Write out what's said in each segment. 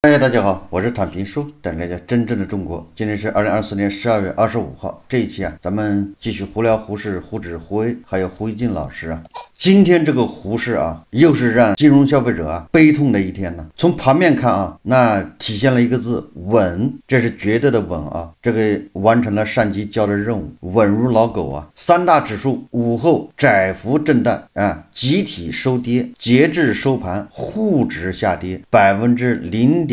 嗨，大家好，我是坦平叔，带大家真正的中国。今天是2024年12月25号，这一期咱们继续胡聊胡适、胡指、胡威，还有胡一进老师今天这个胡适又是让金融消费者悲痛的一天呢。从盘面看那体现了一个字稳，这是绝对的稳这个完成了上级交的任务，稳如老狗三大指数午后窄幅震荡集体收跌，截至收盘沪指下跌0.01%，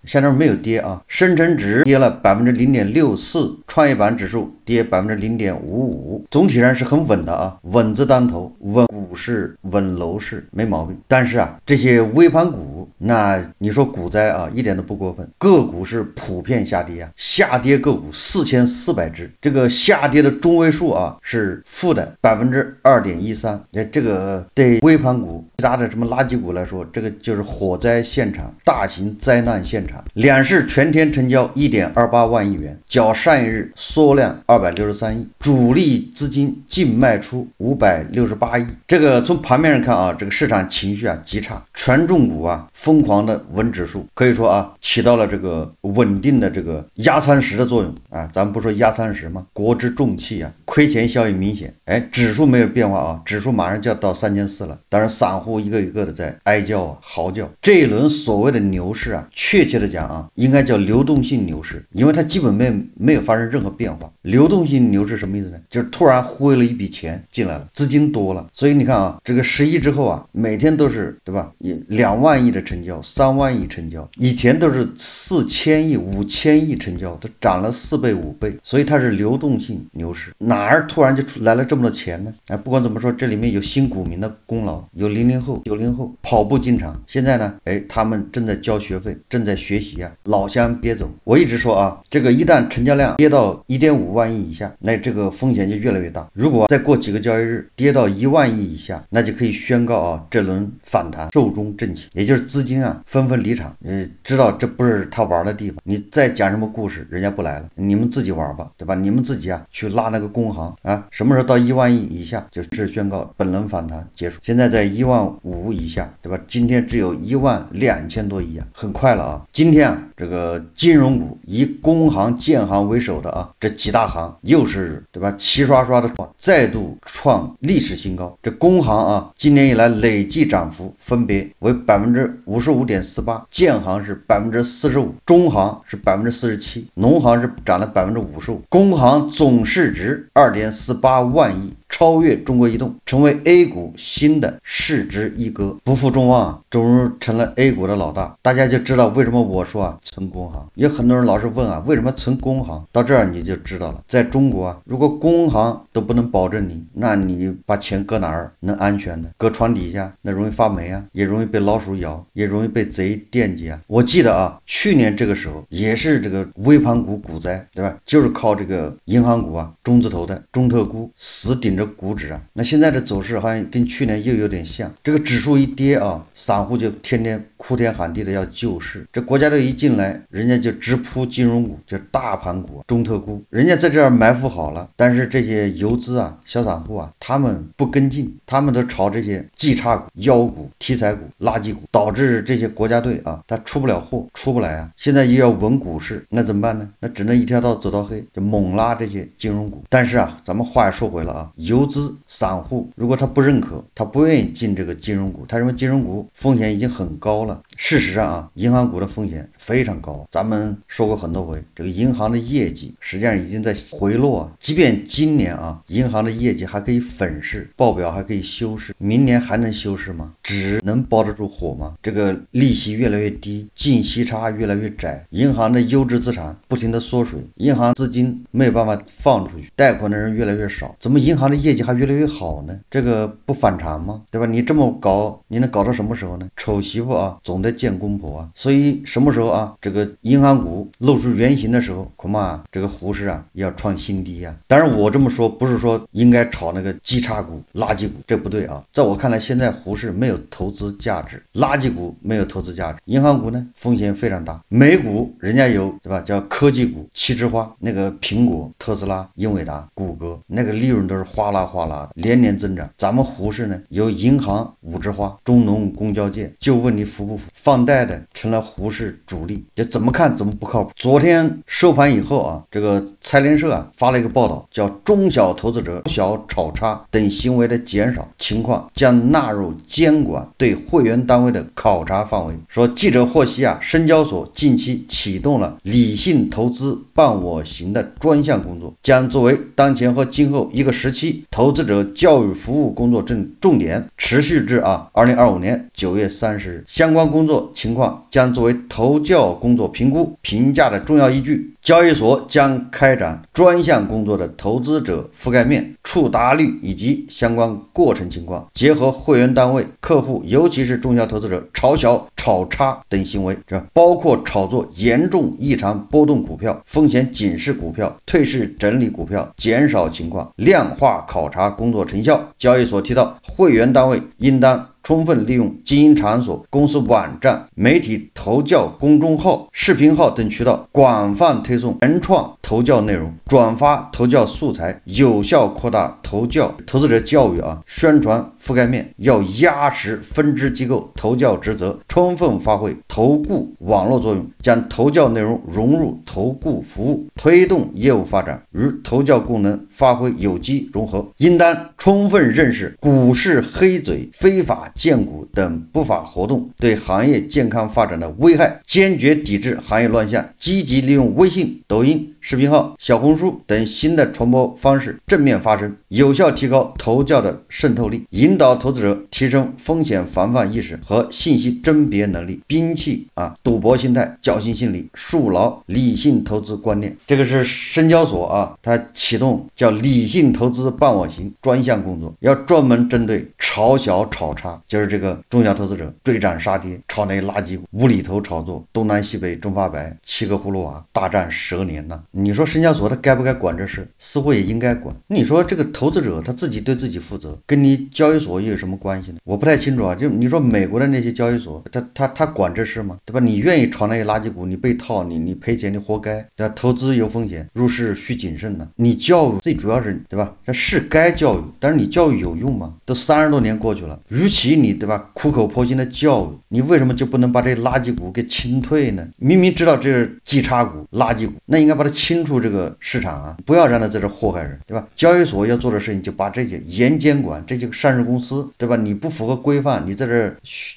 相当于没有跌深成指跌了0.64%，创业板指数跌0.55%，总体上是很稳的稳字当头，稳股市稳楼市没毛病。但是这些微盘股，那你说股灾一点都不过分，个股是普遍下跌下跌个股4400只，这个下跌的中位数是负的2.13%，这个对微盘股其他的什么垃圾股来说，这个就是火灾现场，大型灾难现场。两市全天成交1.28万亿元，较上一日缩量263亿，主力资金净卖出568亿。这个从盘面上看这个市场情绪极差，权重股疯狂的稳指数，可以说起到了这个稳定的这个压舱石的作用咱们不说压舱石吗？国之重器亏钱效应明显。指数没有变化指数马上就要到3400了，当然散户一个一个的在哀叫嚎叫。这一轮所谓的牛市确切的讲应该叫流动性牛市，因为它基本没有发生任何变化。流动性牛市什么意思呢？就是突然汇了一笔钱进来了，资金多了，所以你看这个11之后每天都是对吧？2万亿的成交，3万亿成交，以前都是4000亿、5000亿成交，都涨了4倍、5倍，所以它是流动性牛市。哪儿突然就来了这么多钱呢？不管怎么说，这里面有新股民的功劳，有00后、90后跑步进场，现在呢，他们正在交学费，正在学习老乡别走。我一直说这个一旦成交量跌到1.5万亿以下，那这个风险就越来越大。如果再过几个交易日跌到1万亿以下，那就可以宣告这轮反弹寿终正寝，也就是资金纷纷离场。知道这不是他玩的地方，你再讲什么故事，人家不来了，你们自己玩吧，对吧？你们自己去拉那个工行什么时候到1万亿以下，就是宣告本轮反弹结束。现在在1万5以下，对吧？今天只有12000多亿很快了今天这个金融股以工行、建行为首的这几大行又是对吧齐刷刷的再度创历史新高。这工行今年以来累计涨幅分别为55.48%，建行是45%，中行是47%，农行是涨了55%。工行总市值2.48万亿，超越中国移动，成为 A 股新的市值一哥，不负众望终于成了 A 股的老大。大家就知道为什么我说存工行。有很多人老是问为什么存工行，到这儿你就知道了。在中国如果工行都不能保证你，那你把钱搁哪儿能安全呢？搁床底下那容易发霉也容易被老鼠咬，也容易被贼惦记我记得去年这个时候也是这个微盘股股灾，对吧？就是靠这个银行股中字头的中特估死顶着股指那现在的走势好像跟去年又有点像，这个指数一跌散户就天天哭天喊地的要救市。这国家队一进来，人家就直扑金融股，就大盘股中特估，人家在这儿埋伏好了，但是这些游资小散户他们不跟进，他们都炒这些绩差股、妖股、题材股、垃圾股，导致这些国家队他出不了货，出不来现在又要稳股市，那怎么办呢？那只能一条道走到黑，就猛拉这些金融股。但是咱们话也说回了游资散户如果他不认可，他不愿意进这个金融股，他认为金融股风险已经很高了。事实上银行股的风险非常高。咱们说过很多回，这个银行的业绩实际上已经在回落即便今年银行的业绩还可以粉饰，报表还可以修饰，明年还能修饰吗？纸能包得住火吗？这个利息越来越低，净息差越来越窄，银行的优质资产不停的缩水，银行资金没有办法放出去，贷款的人越来越少，怎么银行的业绩还越来越好呢？这个不反常吗？对吧？你这么搞，你能搞到什么时候呢？丑媳妇总得见公婆所以什么时候这个银行股露出原形的时候，恐怕这个胡适要创新低当然我这么说不是说应该炒那个绩差股、垃圾股，这不对在我看来，现在胡适没有投资价值，垃圾股没有投资价值，银行股呢风险非常大。美股人家有对吧？叫科技股七枝花，那个苹果、特斯拉、英伟达、谷歌，那个利润都是哗啦哗啦的，连年增长。咱们胡适呢有银行5枝花，中农工交建，就问你服不服？放贷的成了胡适主力，这怎么看怎么不靠谱。昨天收盘以后啊，这个财联社啊发了一个报道，叫中小投资者小炒差等行为的减少情况将纳入监管对会员单位的考察范围。说记者获悉啊，深交所近期启动了理性投资伴我行的专项工作，将作为当前和今后一个时期投资者教育服务工作重点，持续至2025年9月30日。相关工作情况将作为投教工作评估评价的重要依据。交易所将开展专项工作的投资者覆盖面、触达率以及相关过程情况，结合会员单位、客户，尤其是中小投资者炒小、炒差等行为，包括炒作严重异常波动股票、风险警示股票、退市整理股票减少情况，量化考察工作成效。交易所提到，会员单位应当充分利用经营场所、公司网站、媒体投教公众号、视频号等渠道，广泛推送原创投教内容，转发投教素材，有效扩大投资者教育宣传覆盖面。要压实分支机构投教职责，充分发挥投顾网络作用，将投教内容融入投顾服务，推动业务发展与投教功能发挥有机融合。应当充分认识股市黑嘴、非法荐股等不法活动对行业健康发展的危害，坚决抵制行业乱象，积极利用微信、抖音、视频号、小红书等新的传播方式正面发声，有效提高投教的渗透力，引导投资者提升风险防范意识和信息甄别能力，摒弃赌博心态、侥幸心理，树牢理性投资观念。这个是深交所它启动叫理性投资伴我行专项工作，要专门针对炒小炒差，就是这个中小投资者追涨杀跌、炒那垃圾股、无厘头炒作、东南西北中发白、七个葫芦娃大战10年呢。你说深交所他该不该管这事？似乎也应该管。你说这个投资者他自己对自己负责，跟你交易所又有什么关系呢？我不太清楚就你说美国的那些交易所，他管这事吗？对吧？你愿意炒那些垃圾股，你被套，你赔钱，你活该。对吧？投资有风险，入市需谨慎呢。你教育最主要是对吧？这是该教育，但是你教育有用吗？都30多年过去了，与其你对吧苦口婆心的教育，你为什么就不能把这垃圾股给清退呢？明明知道这是绩差股、垃圾股，那应该把它清出这个市场不要让它在这祸害人，对吧？交易所要做的事情就把这些严监管，这些上市公司，对吧？你不符合规范，你在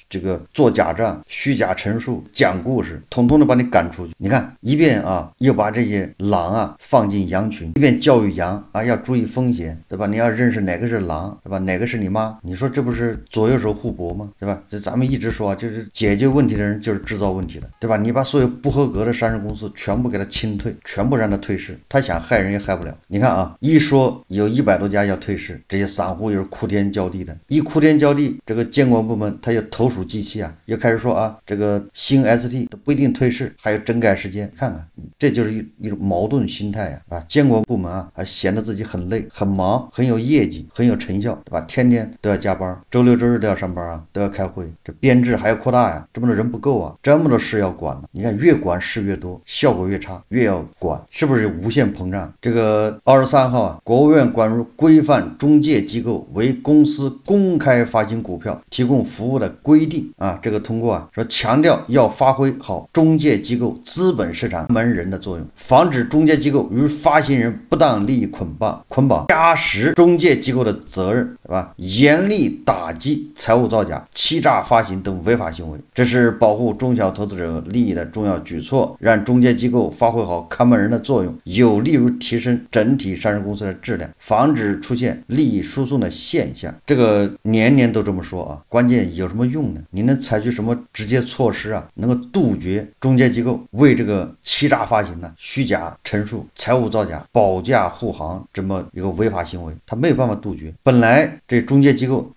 这个做假账、虚假陈述、讲故事，统统的把你赶出去。你看一遍又把这些狼放进羊群，一遍教育羊要注意风险，对吧？你要认识哪个是狼，对吧？哪个是你妈？你说这不是左右手互搏吗？对吧？这咱们一直说就是解决问题的人就是制造问题的，对吧？你把所有不合格的上市公司全部给他清退，全部让他退市，他想害人也害不了。你看一说有100多家要退市，这些散户又是哭天叫地的，一哭天叫地，这个监管部门他又投鼠忌器又开始说这个新 ST 都不一定退市，还有整改时间。看看这就是一种矛盾心态监管部门还显得自己很累、很忙、很有业绩、很有成效，对吧？天天都要加班，周六周日都要上班都要开会，这编制还要扩大这么多人不够这么多事要管呢。你看越管事越多，效果越差，越要管，是不是无限膨胀？这个23号国务院关于规范中介机构为公司公开发行股票提供服务的规定这个通过说强调要发挥好中介机构资本市场门人的作用，防止中介机构与发行人不当利益捆绑，加实中介机构的责任，对吧？严厉打击财务造假、欺诈发行等违法行为，这是保护中小投资者利益的重要举措，让中介机构发挥好看门人的作用，有利于提升整体上市公司的质量，防止出现利益输送的现象。这个年年都这么说关键有什么用呢？你能采取什么直接措施能够杜绝中介机构为这个欺诈发行虚假陈述、财务造假、保驾护航这么一个违法行为？他没有办法杜绝。本来这中介机构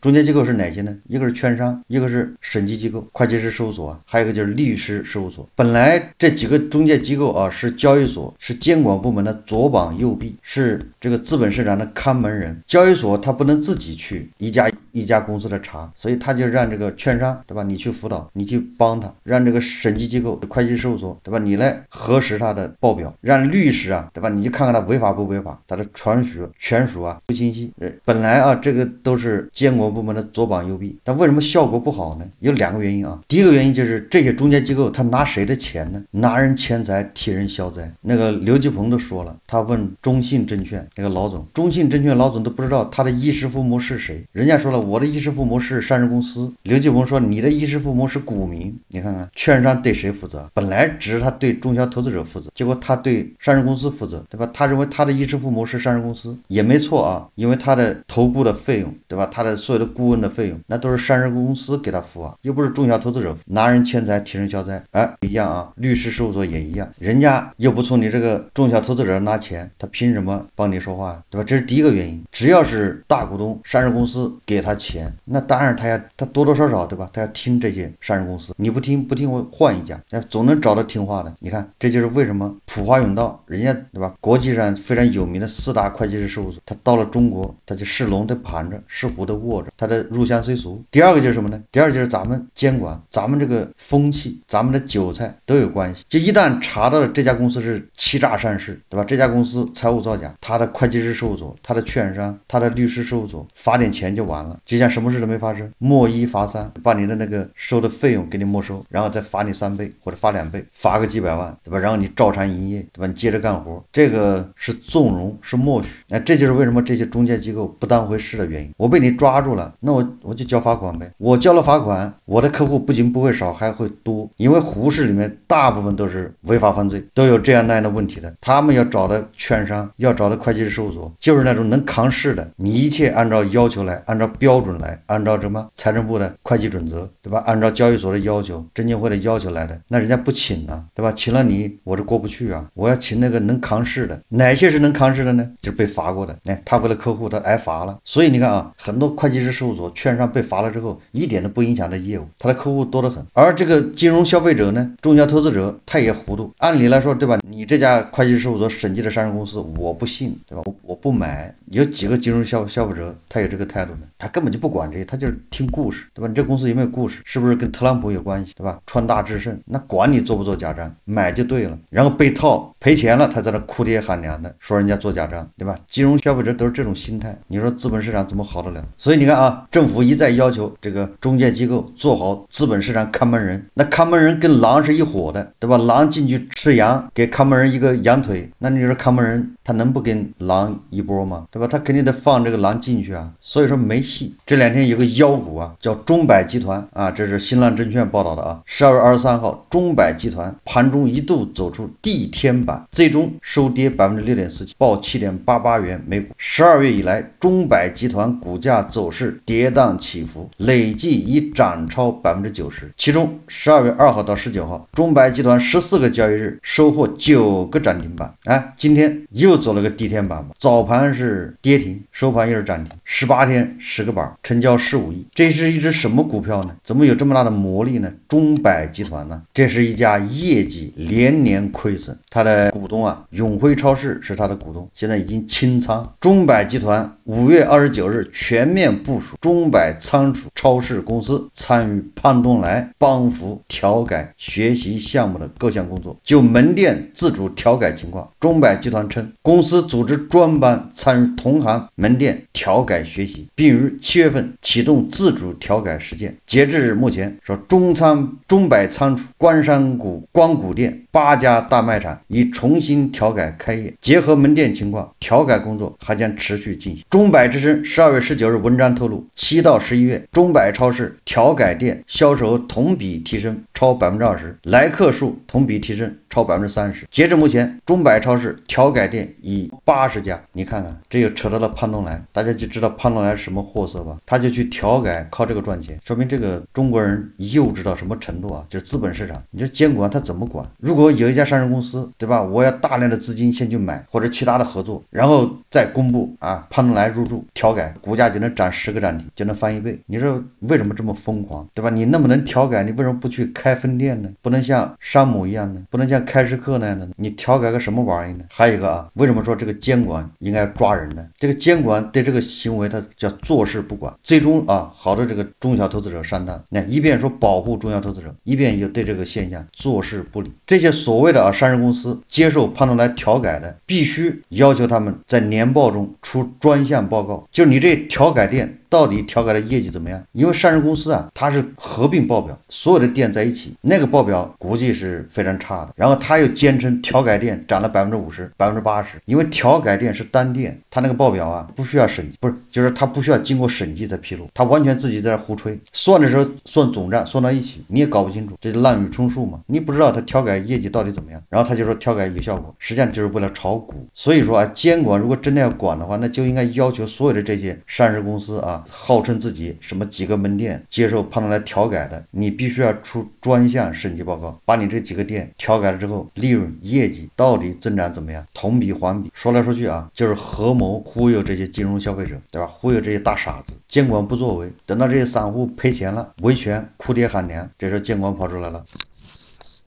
是哪些呢？一个是券商，一个是审计机构、会计师事务所还有一个就是律师事务所。本来这几个中介机构是交易所，是监管部门的左膀右臂，是这个资本市场的看门人。交易所他不能自己去一家公司的查，所以他就让这个券商，对吧？你去辅导，你去帮他，让这个审计机构、会计事务所，对吧？你来核实他的报表，让律师对吧？你就看看他违法不违法，他的权属不清晰。本来这个都是监管部门的左膀右臂，利，但为什么效果不好呢？有2个原因啊。第一个原因就是这些中介机构他拿谁的钱呢？拿人钱财替人消灾。那个刘继鹏都说了，他问中信证券那个老总，中信证券老总都不知道他的衣食父母是谁，人家说了我的衣食父母是上市公司，刘继鹏说你的衣食父母是股民。你看看券商对谁负责？本来只是他对中小投资者负责，结果他对上市公司负责，对吧？他认为他的衣食父母是上市公司，也没错啊，因为他的投顾的费用，对吧？他的所有的顾问的费用，那都是上市公司给他付啊，又不是中小投资者拿人钱财替人消灾。一样啊，律师事务所也一样，人家又不从你这个中小投资者拿钱，他凭什么帮你说话，对吧？这是第一个原因。只要是大股东上市公司给他钱，那当然他多多少少，对吧？他要听这些上市公司，你不听我换一家，总能找到听话的。你看，这就是为什么普华永道人家，对吧？国际上非常有名的4大会计师事务所，他到了中国，他就是龙的盘着，是虎的卧着，他的入乡随俗。第二个就是什么呢？第二个就是咱们监管，咱们这个风气，咱们的韭菜都有关系。就一旦查到了这家公司是欺诈上市，对吧？这家公司财务造假，他的会计师事务所，他的券商，他的律师事务所罚点钱就完了，就像什么事都没发生，没1罚3，把你的那个收的费用给你没收，然后再罚你3倍或者罚2倍，罚个几百万，对吧？然后你照常营业，对吧？你接着干活，这个是纵容，是默许。这就是为什么这些中介机构不当回事的原因。我被你抓住了，那我就交罚款呗。我交了罚款，我的客户不仅不会少，还会多，因为胡市里面大部分都是违法犯罪，都有这样那样的问题的。他们要找的券商，要找的会计师事务所，就是那种能扛事的，你一切按照要求来，按照标准来，按照什么财政部的会计准则，对吧？按照交易所的要求，证监会的要求来的，那人家不请啊，对吧？请了你，我这过不去啊，我要请那个能扛事的。哪些是能扛事的呢？就是被罚过的。他为了客户，他挨罚了。所以你看啊，很多会计师事务所、券商被罚了之后，一点都不影响他业务，他的客户多得很。而这个金融消费者呢，中小投资者他也糊涂。按理来说，对吧？你这家会计师事务所审计的上市公司，我不信，对吧？我不买。有几个金融消费者他有这个态度呢？他根本就不管这些，他就是听故事，对吧？你这公司有没有故事？是不是跟特朗普有关系，对吧？川大智胜，那管你做不做假账，买就对了。然后被套赔钱了，他在那哭爹喊娘的说人家做假账，对吧？金融消费者都是这种心态，你说资本市场怎么好得了？所以你看啊，政府一再要求这个中介机构做好资本市场看门人，那看门人跟狼是一伙的，对吧？狼进去吃羊，给看门人一个羊腿，那你说看门人他能不跟狼一波吗？对吧？他肯定得放这个狼进去啊，所以说没戏。这2天有个妖股啊，叫中百集团啊，这是新浪证券报道的啊。12月23号，中百集团盘中一度走出地天板，最终收跌 6.47%， 报 7.88 元每股。12月以来，中百集团股价走势跌宕起伏，累计已涨超 90%。其中12月2号到19号，中百集团14个交易日收获9个涨停板。今天又走了个地天板，早盘是跌停，收盘又是涨停，18天10个板，成交15亿。这是一只什么股票呢？怎么有这么大的魔力呢？中百集团呢？这是一家业绩连年亏损，它的股东啊，永辉超市是它的股东，现在已经清仓。中百集团5月29日全面部署中百仓储超市公司，参与潘东来帮扶调改学习项目的各项工作。就门店自主调改情况，中百集团称，公司组织专班参与同行门店调改学习，并于7月份启动自主调改实践。截至目前，说中百仓储、关山谷、光谷店8家大卖场已重新调改开业，结合门店情况，调改工作还将持续进行。中百之声12月19日文章透露，7到11月，中百超市调改店销售额同比提升超 20%， 来客数同比提升超 30%。截至目前，中百超市调改店已80家。你看看，这又扯到了潘东来，大家就知道潘东来是什么货色吧？他就去调改，靠这个赚钱，说明这个中国人幼稚到什么程度啊？就是资本市场，你说监管他怎么管？如果有一家上市公司，对吧？我要大量的资金先去买，或者其他的合作，然后再公布啊，潘东来入驻调改，股价就能涨10个涨停，就能翻1倍。你说为什么这么疯狂，对吧？你那么能调改，你为什么不去开分店呢？不能像山姆一样呢？不能像开市客那样的呢？你调改个什么玩意呢？还有一个啊，为什么说这个监管应该抓人呢？这个监管对这个行为它叫坐视不管，最终啊，好的这个中小投资者上当，那一边说保护中小投资者，一边又对这个现象坐视不理。这些所谓的上市公司接受潘东来调改的，必须要求他们在年报中出专项报告，就是你这调改店到底调改的业绩怎么样？因为上市公司啊，它是合并报表，所有的店在一起，那个报表估计是非常差的。然后他又坚称调改店涨了50%、80%，因为调改店是单店，他那个报表啊不需要审计，不是，就是他不需要经过审计才披露，他完全自己在这胡吹，算的时候算总账算到一起，你也搞不清楚，这是滥竽充数嘛？你不知道他调改业绩到底怎么样，然后他就说调改有效果，实际上就是为了炒股。所以说啊，监管如果真的要管的话，那就应该要求所有的这些上市公司啊，号称自己什么几个门店接受判断来调改的，你必须要出专项审计报告，把你这几个店调改了之后，利润业绩到底增长怎么样，同比环比，说来说去啊，就是合谋忽悠这些金融消费者，对吧？忽悠这些大傻子，监管不作为，等到这些散户赔钱了，维权哭爹喊娘，这时候监管跑出来了。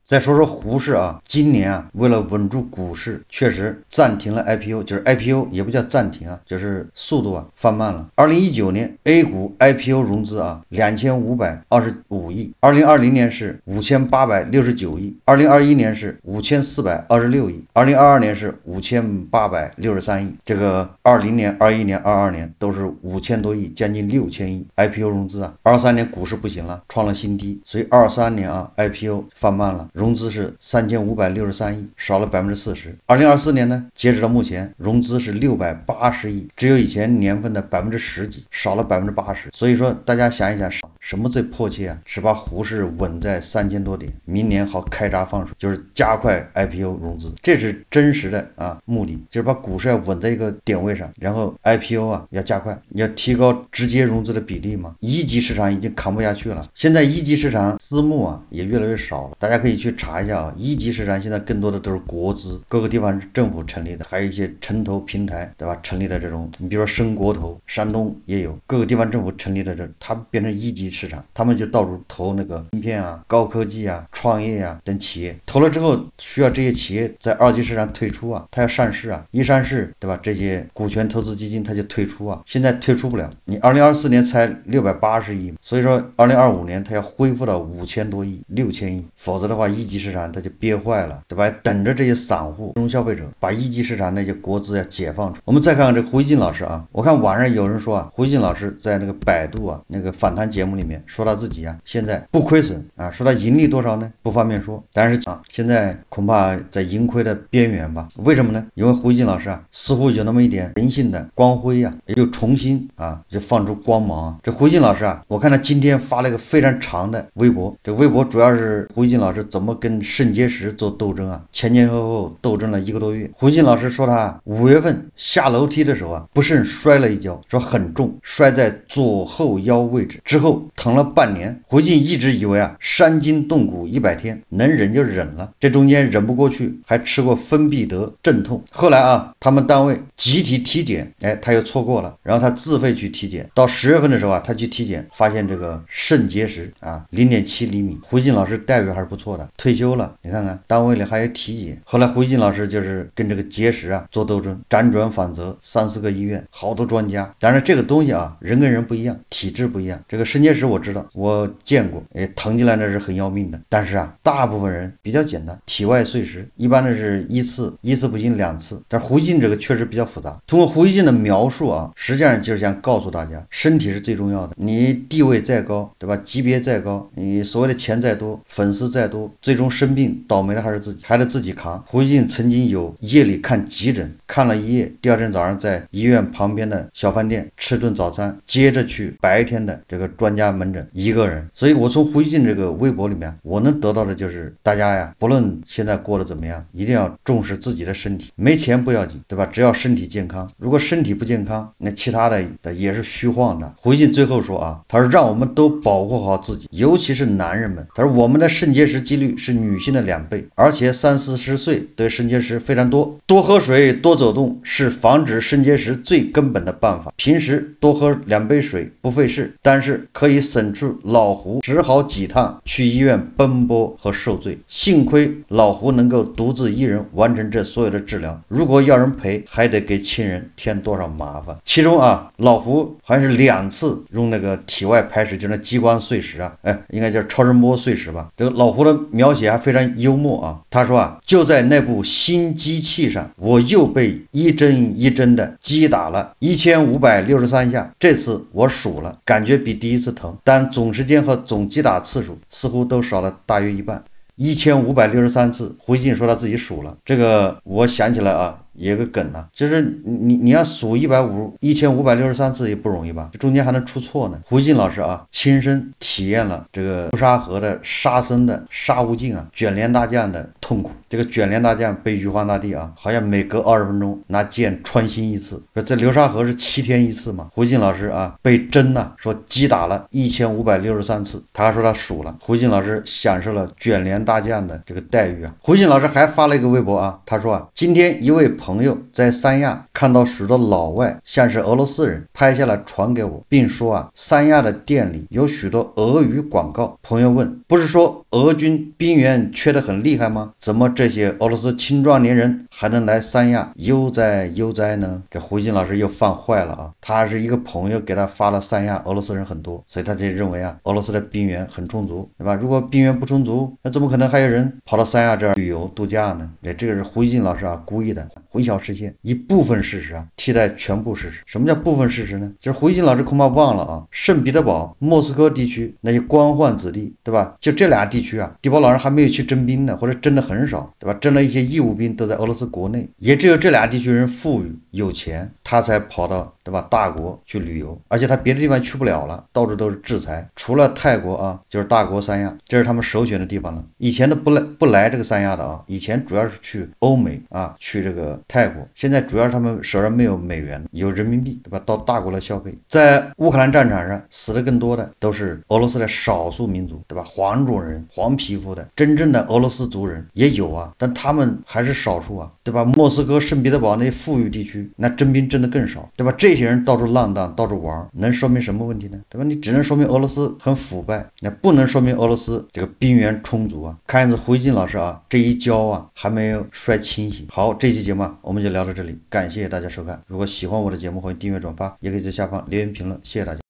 再说说胡适啊，今年啊，为了稳住股市，确实暂停了 IPO， 就是 IPO 也不叫暂停啊，就是速度啊放慢了。2019年 A 股 IPO 融资啊2525亿，2020年是5869亿，2021年是5426亿，2022年是5863亿，这个20年、21年、22年都是5000多亿，将近6000亿 IPO 融资啊。23年股市不行了，创了新低，所以23年啊 IPO 放慢了。融资是3563亿，少了40%。2024年呢，截止到目前，融资是680亿，只有以前年份的10%几，少了80%。所以说，大家想一想，什么最迫切啊？是把虎市稳在3000多点，明年好开闸放水，就是加快 IPO 融资，这是真实的啊目的，就是把股市要稳在一个点位上，然后 IPO 啊要加快，要提高直接融资的比例嘛。一级市场已经扛不下去了，现在一级市场私募啊也越来越少了，大家可以去查一下啊，一级市场现在更多的都是国资，各个地方政府成立的，还有一些城投平台，对吧？成立的这种，你比如说深国投，山东也有，各个地方政府成立的这，它变成一级市场，他们就到处投那个芯片啊、高科技啊、创业啊等企业，投了之后需要这些企业在二级市场退出啊，它要上市啊，一上市，对吧？这些股权投资基金它就退出啊，现在退出不了，你2024年才680亿，所以说2025年它要恢复到5000多亿、6000亿，否则的话一级市场它就憋坏了，对吧？等着这些散户、中消费者把一级市场那些国资要解放出。我们再看看这胡锡进老师啊，我看网上有人说啊，胡锡进老师在那个百度啊那个访谈节目里面说他自己啊现在不亏损啊，说他盈利多少呢？不方便说，但是啊现在恐怕在盈亏的边缘吧？为什么呢？因为胡锡进老师啊似乎有那么一点人性的光辉啊，也就重新啊就放出光芒啊。这胡锡进老师啊，我看他今天发了一个非常长的微博，这个微博主要是胡锡进老师怎么跟肾结石做斗争啊，前前后后斗争了1个多月。胡锡进老师说他5月份下楼梯的时候啊不慎摔了一跤，说很重，摔在左后腰位置，之后疼了半年。胡锡进一直以为啊伤筋动骨100天，能忍就忍了，这中间忍不过去，还吃过芬必得镇痛。后来啊他们单位集体体检，他又错过了，然后他自费去体检，到10月份的时候啊他去体检，发现这个肾结石啊0.7厘米。胡锡进老师待遇还是不错的，退休了，你看看单位里还有体检。后来胡锡进老师就是跟这个结石啊做斗争，辗转反侧3、4个医院，好多专家。当然这个东西啊人跟人不一样，体质不一样。这个肾结石我知道，我见过，疼进来那是很要命的。但是啊大部分人比较简单，体外碎石一般的是一次不行2次，但胡锡进这个确实比较复杂。通过胡锡进的描述啊，实际上就是想告诉大家，身体是最重要的。你地位再高，对吧？级别再高，你所谓的钱再多，粉丝再多，最终生病倒霉的还是自己，还得自己扛。胡锡进曾经有夜里看急诊，看了一夜，第二天早上在医院旁边的小饭店吃顿早餐，接着去白天的这个专家门诊，一个人。所以我从胡锡进这个微博里面，我能得到的就是大家呀，不论现在过得怎么样，一定要重视自己的身体，没钱不要紧，对吧？只要身体健康，如果身体不健康，那其他的也是虚晃的。胡锡进最后说啊，他说让我们都保护好自己，尤其是男人们。他说我们的肾结石几率是女性的2倍，而且30、40岁得肾结石非常多。多喝水，多走动是防止肾结石最根本的办法。平时多喝2杯水不费事，但是可以审处老胡只好几趟去医院奔波和受罪。幸亏老胡能够独自一人完成这所有的治疗，如果要人陪，还得给亲人添多少麻烦。其中老胡好像是2次用那个体外排石，就是那激光碎石应该叫超声波碎石吧。这个老胡的描写还非常幽默他说就在那部新机器上，我又被一针一针的击打了1563下，这次我数了，感觉比第一次疼，但总时间和总击打次数似乎都少了大约一半。1563次，胡锡进说他自己数了。这个我想起来也有个梗就是你要数1563次也不容易吧？这中间还能出错呢。胡锡进老师亲身体验了这个流沙河的沙僧的沙悟净卷帘大将的痛苦。这个卷帘大将被玉皇大帝好像每隔20分钟拿剑穿心一次。说这流沙河是7天一次嘛？胡锡进老师被针说击打了1563次，他还说他数了。胡锡进老师享受了卷帘大将的这个待遇胡锡进老师还发了一个微博他说今天一位朋友在三亚看到许多老外像是俄罗斯人，拍下来传给我，并说三亚的店里有许多俄语广告。朋友问，不是说俄军兵员缺得很厉害吗？怎么这些俄罗斯青壮年人还能来三亚悠哉悠哉呢？这胡锡进老师又犯坏了他是一个朋友给他发了三亚俄罗斯人很多，所以他就认为俄罗斯的兵员很充足，对吧？如果兵员不充足，那怎么可能还有人跑到三亚这儿旅游度假呢？这个是胡锡进老师故意的混淆视线，以部分事实替代全部事实。什么叫部分事实呢？就是胡锡进老师恐怕忘了圣彼得堡、莫斯科地区那些官宦子弟，对吧？就这俩地区地保老人还没有去征兵呢，或者征的很少，对吧？征了一些义务兵都在俄罗斯国内，也只有这俩地区人富裕有钱，他才跑到对吧大国去旅游，而且他别的地方去不了了，到处都是制裁，除了泰国就是大国三亚，这是他们首选的地方了。以前都不来这个三亚的以前主要是去欧美去这个泰国，现在主要是他们手上没有美元，有人民币，对吧？到大国来消费。在乌克兰战场上死的更多的都是俄罗斯的少数民族，对吧？黄种人、黄皮肤的，真正的俄罗斯族人也有但他们还是少数对吧？莫斯科、圣彼得堡那些富裕地区，那征兵征的更少，对吧？这些人到处浪荡，到处玩，能说明什么问题呢？对吧？你只能说明俄罗斯很腐败，那不能说明俄罗斯这个兵源充足看样子胡锡进老师这一跤还没有摔清醒。好，这期节目我们就聊到这里，感谢大家收看。如果喜欢我的节目，欢迎订阅转发，也可以在下方留言评论，谢谢大家。